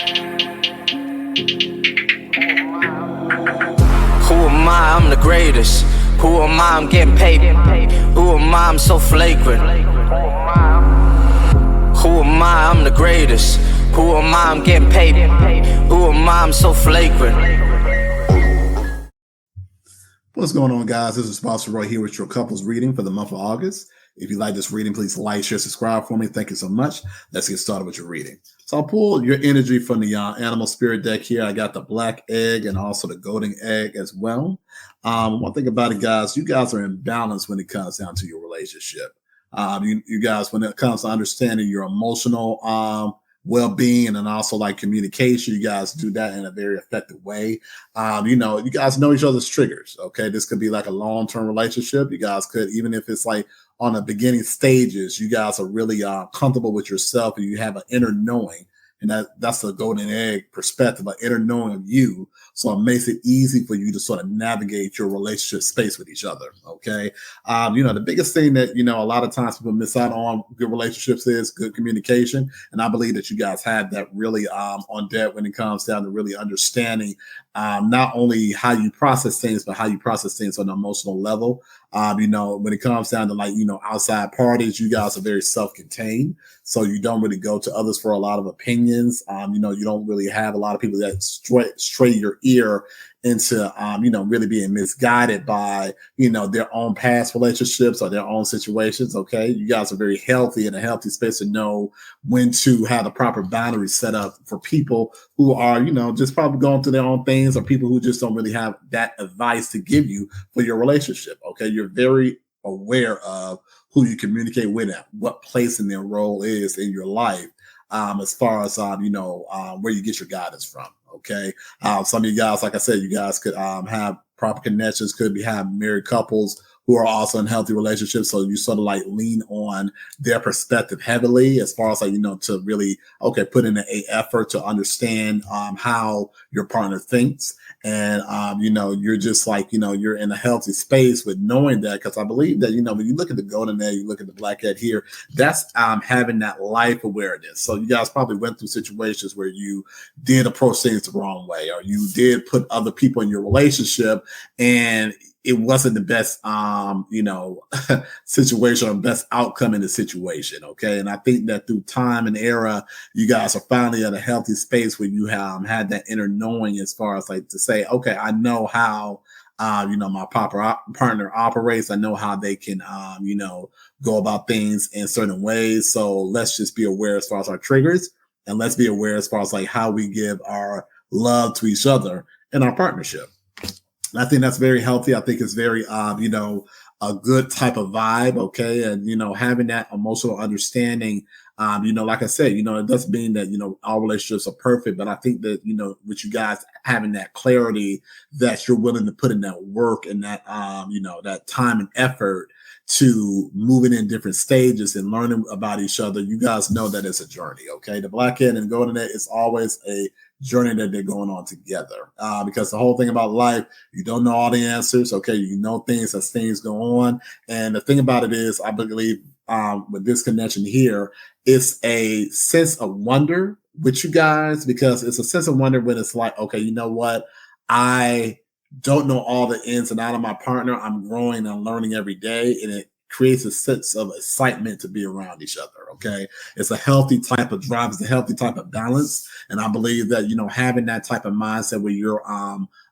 Who am I? I'm the greatest. Who am I? I'm getting paid. Who am I? I'm so flagrant. Who am I? I'm the greatest. Who am I? I'm getting paid. Who am I? I'm so flagrant. What's going on, guys? This is Sponsor Roy here with your couples reading for the month of August. If you like this reading, please like, share, subscribe for me. Thank you so much. Let's get started with your reading. So I'll pull your energy from the animal spirit deck here. I got the black egg and also the golden egg as well. One thing about it, guys, you guys are in balance when it comes down to your relationship. You guys, when it comes to understanding your emotional well-being and also like communication, you guys do that in a very effective way. You guys know each other's triggers. Okay, this could be like a long-term relationship. You guys could, even if it's like on the beginning stages, you guys are really comfortable with yourself and you have an inner knowing. And that's the golden egg perspective, an inner knowing of you. So it makes it easy for you to sort of navigate your relationship space with each other. Okay. The biggest thing that, a lot of times people miss out on good relationships is good communication. And I believe that you guys have that really on deck when it comes down to really understanding not only how you process things, but how you process things on an emotional level. When it comes down to outside parties, you guys are very self-contained. So you don't really go to others for a lot of opinions. You don't really have a lot of people that stray your ear into, really being misguided by, their own past relationships or their own situations. Okay. You guys are very healthy in a healthy space to know when to have the proper boundaries set up for people who are, just probably going through their own things, or people who just don't really have that advice to give you for your relationship. Okay. You're very aware of who you communicate with and what place in their role is in your life, as far as, where you get your guidance from. Okay. Some of you guys, like I said, you guys could have proper connections, could have married couples who are also in healthy relationships. So you sort of like lean on their perspective heavily as far as to really, put in an effort to understand how your partner thinks. And, you're just like, you're in a healthy space with knowing that, because I believe that, when you look at the golden egg, you look at the black egg here, that's having that life awareness. So you guys probably went through situations where you did approach things the wrong way, or you did put other people in your relationship and it wasn't the best, situation or best outcome in the situation. Okay. And I think that through time and era, you guys are finally at a healthy space where you have had that inner knowing as far as like to say, okay, I know how, my partner operates. I know how they can, go about things in certain ways. So let's just be aware as far as our triggers, and let's be aware as far as like how we give our love to each other in our partnership. I think that's very healthy. I think it's very, a good type of vibe. Okay. And, having that emotional understanding, like I said, it doesn't mean that, all relationships are perfect, but I think that, with you guys having that clarity that you're willing to put in that work and that, that time and effort to moving in different stages and learning about each other, you guys know that it's a journey. Okay. The black egg and golden egg is always a journey that they're going on together, because the whole thing about life, you don't know all the answers. Okay. You know things as things go on. And the thing about it is, I believe with this connection here, it's a sense of wonder with you guys, because it's a sense of wonder when it's like, okay, you know what? I don't know all the ins and outs of my partner. I'm growing and learning every day, and it creates a sense of excitement to be around each other. Okay. It's a healthy type of drive. It's a healthy type of balance. And I believe that, having that type of mindset where you're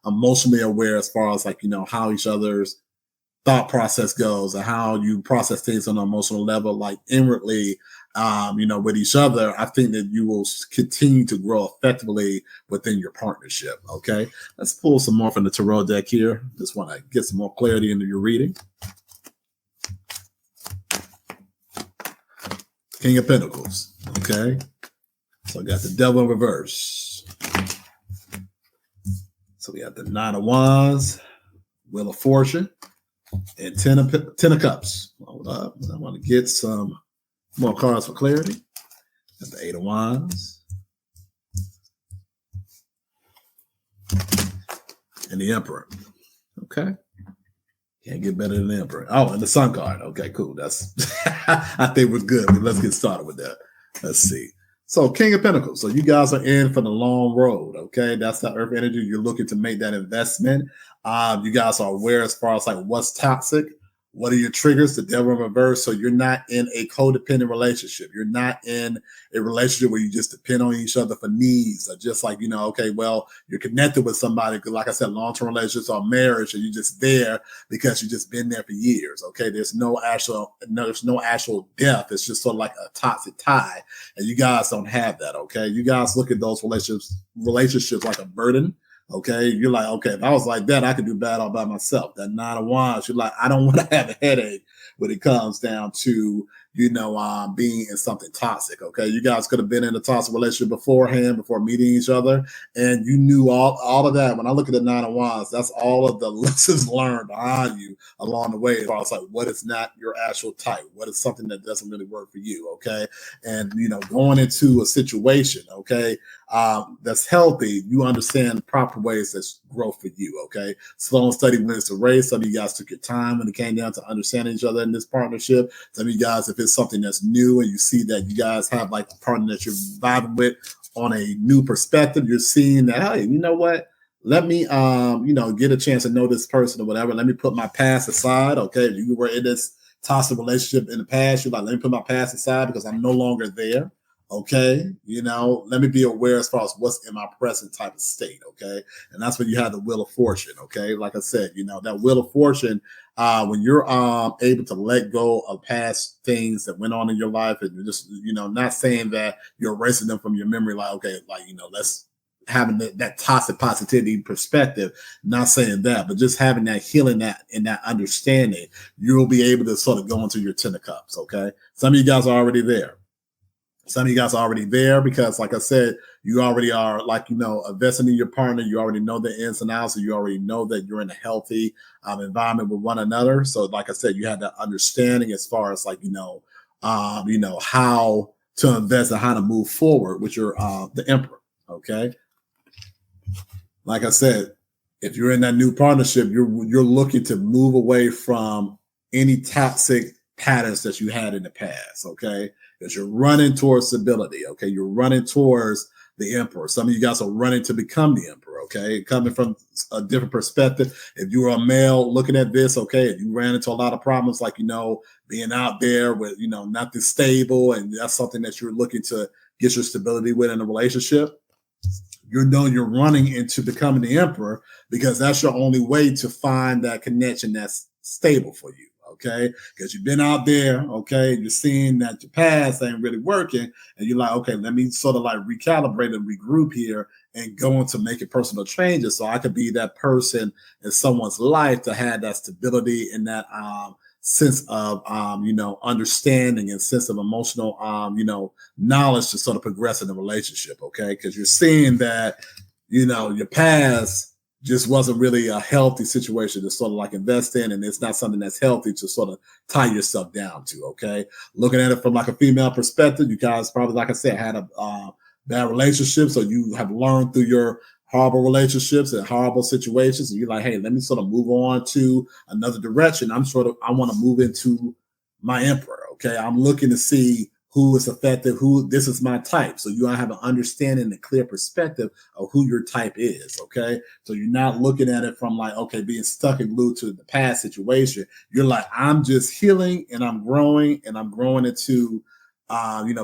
emotionally aware as far as like, how each other's thought process goes and how you process things on an emotional level, like inwardly, with each other, I think that you will continue to grow effectively within your partnership. Okay. Let's pull some more from the tarot deck here. Just want to get some more clarity into your reading. King of Pentacles. Okay. So I got the Devil in reverse. So we got the Nine of Wands, Wheel of Fortune, and Ten of Cups. Hold up. I want to get some more cards for clarity. Got the Eight of Wands. And the Emperor. Okay. Can't get better than the Emperor. Oh, and the Sun card. Okay, cool. That's I think we're good. Let's get started with that. Let's see. So King of Pentacles. So you guys are in for the long road. Okay. That's the earth energy. You're looking to make that investment. You guys are aware as far as like what's toxic. What are your triggers? The devil in reverse. So you're not in a codependent relationship. You're not in a relationship where you just depend on each other for needs, or just like, okay, well, you're connected with somebody. Like I said, long-term relationships or marriage, and you're just there because you've just been there for years. Okay. There's no actual death. It's just sort of like a toxic tie. And you guys don't have that. Okay. You guys look at those relationships like a burden. Okay, you're like, okay, if I was like that, I could do bad all by myself. That Nine of Wands, you're like, I don't want to have a headache when it comes down to, being in something toxic. Okay, you guys could have been in a toxic relationship beforehand, before meeting each other, and you knew all of that. When I look at the Nine of Wands, that's all of the lessons learned behind you along the way. As far as like what is not your actual type, what is something that doesn't really work for you. Okay, and going into a situation, okay, that's healthy, you understand the proper ways that's growth for you. Okay, slow and steady wins the race. Some of you guys took your time when it came down to understanding each other in this partnership. Some of you guys, if it's something that's new and you see that you guys have like a partner that you're vibing with on a new perspective, you're seeing that, hey, you know what? Let me, get a chance to know this person or whatever. Let me put my past aside. Okay, if you were in this toxic relationship in the past, you're like, let me put my past aside because I'm no longer there. Okay, let me be aware as far as what's in my present type of state. Okay, and that's when you have the Wheel of Fortune. Okay, like I said, that Wheel of Fortune, when you're able to let go of past things that went on in your life, and you're just not saying that you're erasing them from your memory, like, okay, like let's having that toxic positivity perspective, not saying that, but just having that healing, that and that understanding, you'll be able to sort of go into your 10 of cups. Okay, some of you guys are already there. Some of you guys are already there because, like I said, you already are investing in your partner. You already know the ins and outs. So you already know that you're in a healthy environment with one another. So, like I said, you had that understanding as far as how to invest and how to move forward with your the Emperor. Okay, like I said, if you're in that new partnership, you're looking to move away from any toxic patterns that you had in the past. Okay, because you're running towards stability. Okay, you're running towards the Emperor. Some of you guys are running to become the Emperor. Okay, coming from a different perspective. If you were a male looking at this, okay, if you ran into a lot of problems, like being out there with nothing stable, and that's something that you're looking to get your stability with in a relationship, you're running into becoming the Emperor because that's your only way to find that connection that's stable for you. Okay, because you've been out there, okay, you're seeing that your past ain't really working, and you're like, okay, let me sort of like recalibrate and regroup here and go into making personal changes so I could be that person in someone's life to have that stability and that sense of understanding and sense of emotional knowledge to sort of progress in the relationship. Okay, because you're seeing that your past just wasn't really a healthy situation to sort of like invest in, and it's not something that's healthy to sort of tie yourself down to. Okay, looking at it from like a female perspective, you guys probably, like I said, had a bad relationship, so you have learned through your horrible relationships and horrible situations, and you're like, hey, let me sort of move on to another direction. I want to move into my Emperor. Okay, I'm looking to see who is effective, this is my type. So you have an understanding and a clear perspective of who your type is. Okay, so you're not looking at it from like, okay, being stuck and glued to the past situation. You're like, I'm just healing and I'm growing into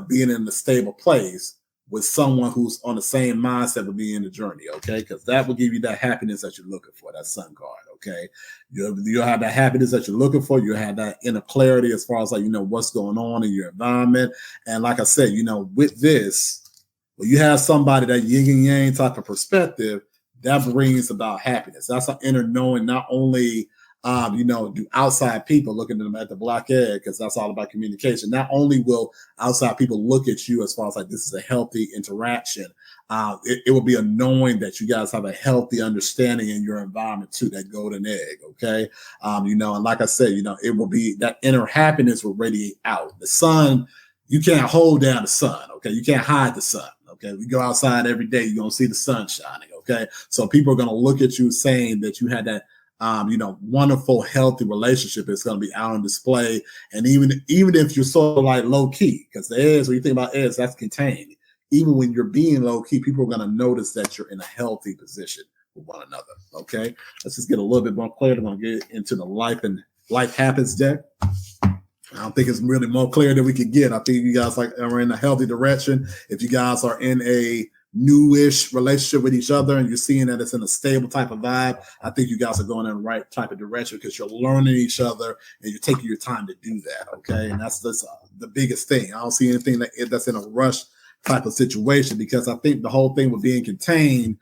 being in a stable place with someone who's on the same mindset of being in the journey. Okay, because that will give you that happiness that you're looking for, that Sun card. Okay, you'll have that happiness that you're looking for. You'll have that inner clarity as far as like what's going on in your environment. And like I said, with this, when you have somebody that yin and yang type of perspective, that brings about happiness. That's an inner knowing. Not only do outside people looking at them at the black egg, because that's all about communication. Not only will outside people look at you as far as like this is a healthy interaction, it will be a knowing that you guys have a healthy understanding in your environment too, that golden egg. Okay, and like I said, it will be that inner happiness will radiate out. The sun, you can't hold down the sun. Okay, you can't hide the sun. Okay, we go outside every day, you're gonna see the sun shining. Okay, so people are gonna look at you saying that you had that wonderful, healthy relationship is going to be out on display. And even if you're sort of like low key, because the eggs, when you think about eggs, that's contained. even when you're being low key, people are going to notice that you're in a healthy position with one another. Okay, let's just get a little bit more clear. I'm going to get into the life happens deck. I don't think it's really more clear than we could get. I think you guys are in a healthy direction. If you guys are in a newish relationship with each other and you're seeing that it's in a stable type of vibe, I think you guys are going in the right type of direction because you're learning each other and you're taking your time to do that. Okay, and that's the biggest thing. I don't see anything that's in a rush type of situation because I think the whole thing with being contained.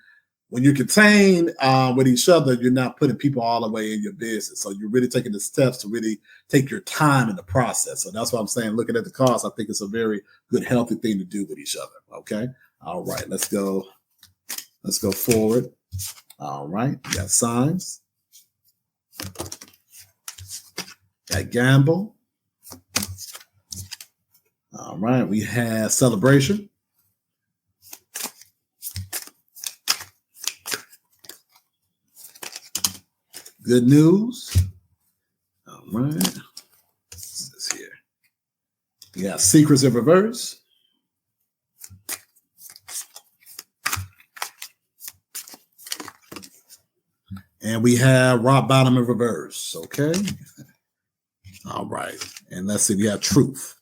When you're contained with each other, you're not putting people all the way in your business. So you're really taking the steps to really take your time in the process. So that's what I'm saying. Looking at the cost, I think it's a very good, healthy thing to do with each other. Okay. All right. Let's go forward. All right. We got signs. Got gamble. All right. We have celebration. Good news. All right. What's this here? We got secrets in reverse. And we have rock bottom in reverse. Okay. All right. And let's see. We have truth.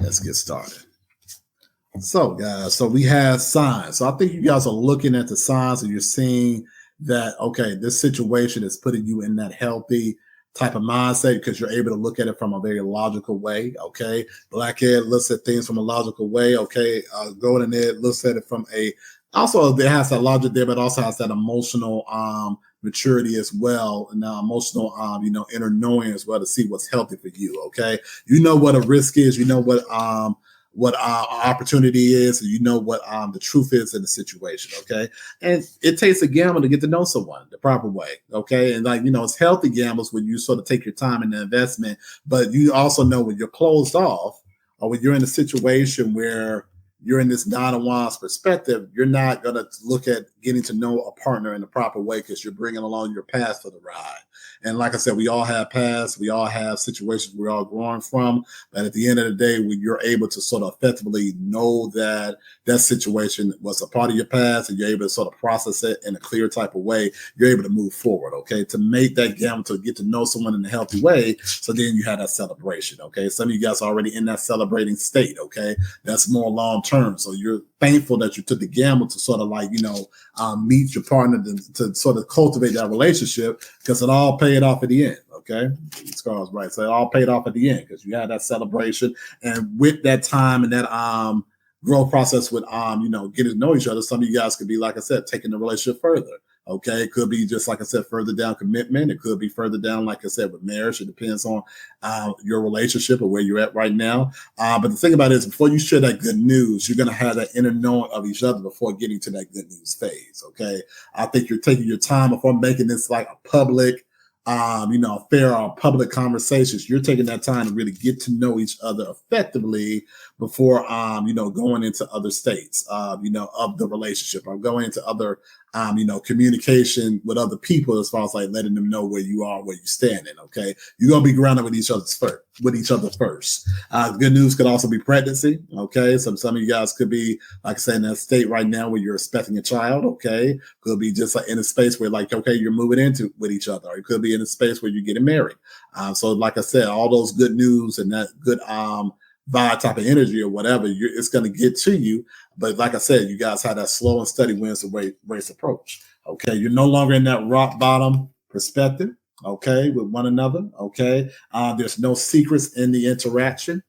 Let's get started. So, guys, so we have signs. So I think you guys are looking at the signs and you're seeing that, okay, this situation is putting you in that healthy type of mindset because you're able to look at it from a very logical way. Okay. Blackhead looks at things from a logical way. Okay. Golden Ed looks at it from also there has that logic there, but also has that emotional maturity as well. And emotional, inner knowing as well to see what's healthy for you. Okay. You know what a risk is. You know what opportunity is, and you know what the truth is in the situation, okay? And it takes a gamble to get to know someone the proper way, okay? And it's healthy gambles when you sort of take your time in the investment, but you also know when you're closed off or when you're in a situation where you're in this Nine of Wands perspective, you're not going to look at getting to know a partner in the proper way because you're bringing along your past for the ride. And like I said, we all have pasts. We all have situations we're all growing from. But at the end of the day, when you're able to sort of effectively know that that situation was a part of your past and you're able to sort of process it in a clear type of way, you're able to move forward, okay? To make that gamble, to get to know someone in a healthy way. So then you have that celebration, okay? Some of you guys are already in that celebrating state, okay? That's more long-term. So you're thankful that you took the gamble to sort of meet your partner to sort of cultivate that relationship because it all paid off at the end. Okay, Scar's right. So it all paid off at the end because you had that celebration, and with that time and that growth process with getting to know each other, some of you guys could be, like I said, taking the relationship further. Okay, it could be just like I said, further down commitment. It could be further down, like I said, with marriage. It depends on your relationship or where you're at right now. But the thing about it is, before you share that good news, you're going to have that inner knowing of each other before getting to that good news phase. Okay, I think you're taking your time before making this like a public, fair or public conversations. You're taking that time to really get to know each other effectively before, going into other states, of the relationship or going into other, communication with other people as far as like letting them know where you are, where you're standing. Okay. You're going to be grounded with each other first. Good news could also be pregnancy. Okay. Some of you guys could be, like I said, in that state right now where you're expecting a child. Okay. Could be just like in a space where you're moving into with each other. Or it could be in a space where you're getting married. So like I said, all those good news and that good, vibe type of energy or whatever, it's going to get to you. But like I said, you guys have that slow and steady wins the race approach. Okay. You're no longer in that rock bottom perspective. Okay. With one another. Okay. There's no secrets in the interaction.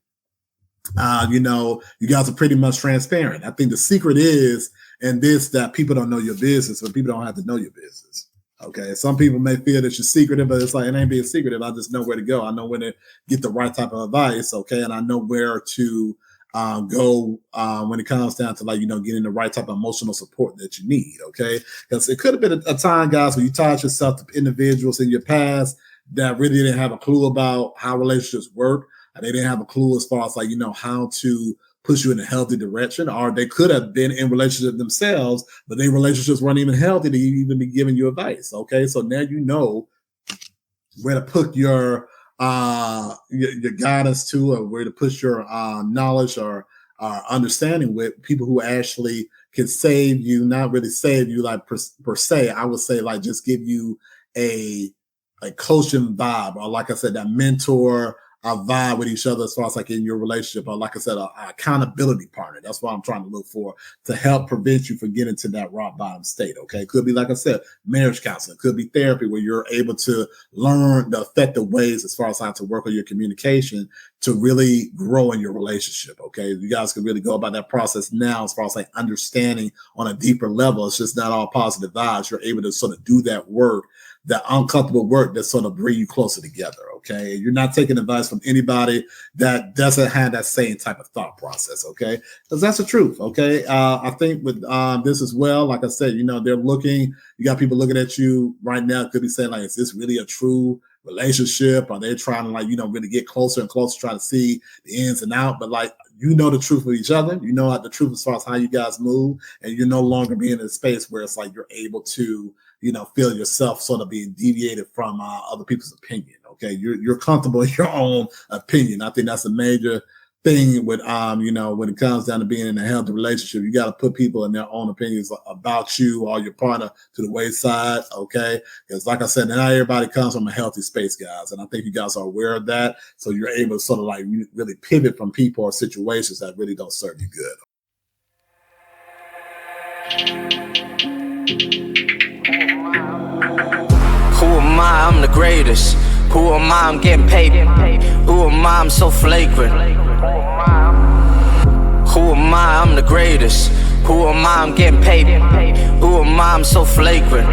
You guys are pretty much transparent. I think the secret is in this, that people don't know your business, but people don't have to know your business. Okay. Some people may feel that you're secretive, but it's like, it ain't being secretive. I just know where to go. I know where to get the right type of advice. Okay. And I know where to go when it comes down to getting the right type of emotional support that you need. Okay. Because it could have been a time, guys, where you tied yourself to individuals in your past that really didn't have a clue about how relationships work. They didn't have a clue as far as how to push you in a healthy direction, or they could have been in relationship themselves, but their relationships weren't even healthy to even be giving you advice. Okay. So now you know where to put your guidance to, or where to push your knowledge or understanding with, people who actually can save you, not really save you like per se. I would say like just give you a coaching vibe, or like I said, that mentor vibe with each other as far as like in your relationship, or like I said, a accountability partner. That's what I'm trying to look for to help prevent you from getting to that rock bottom state. Okay, could be like I said, marriage counseling, could be therapy, where you're able to learn the effective ways as far as how to work on your communication to really grow in your relationship. Okay, you guys can really go about that process now as far as like understanding on a deeper level. It's just not all positive vibes. You're able to sort of do that work, that uncomfortable work that sort of bring you closer together. Okay, you're not taking advice from anybody that doesn't have that same type of thought process. Okay, because that's the truth. Okay, I think with this as well, like I said, they're looking. You got people looking at you right now. Could be saying like, is this really a true relationship? Are they trying to like really get closer and closer, trying to see the ins and out? But like, the truth with each other. Like the truth as far as how you guys move, and you're no longer being in a space where it's like you're able to feel yourself sort of being deviated from other people's opinion. Okay, you're comfortable in your own opinion. I think that's a major thing with when it comes down to being in a healthy relationship. You got to put people in their own opinions about you or your partner to the wayside. Okay, because like I said, not everybody comes from a healthy space, guys, and I think you guys are aware of that. So you're able to sort of like really pivot from people or situations that really don't serve you good. Who am I? I'm the greatest. Who am I? I'm getting paid. Who am I? I'm so flagrant. Who am I? I'm the greatest. Who am I? I'm getting paid. Who am I? I'm so flagrant.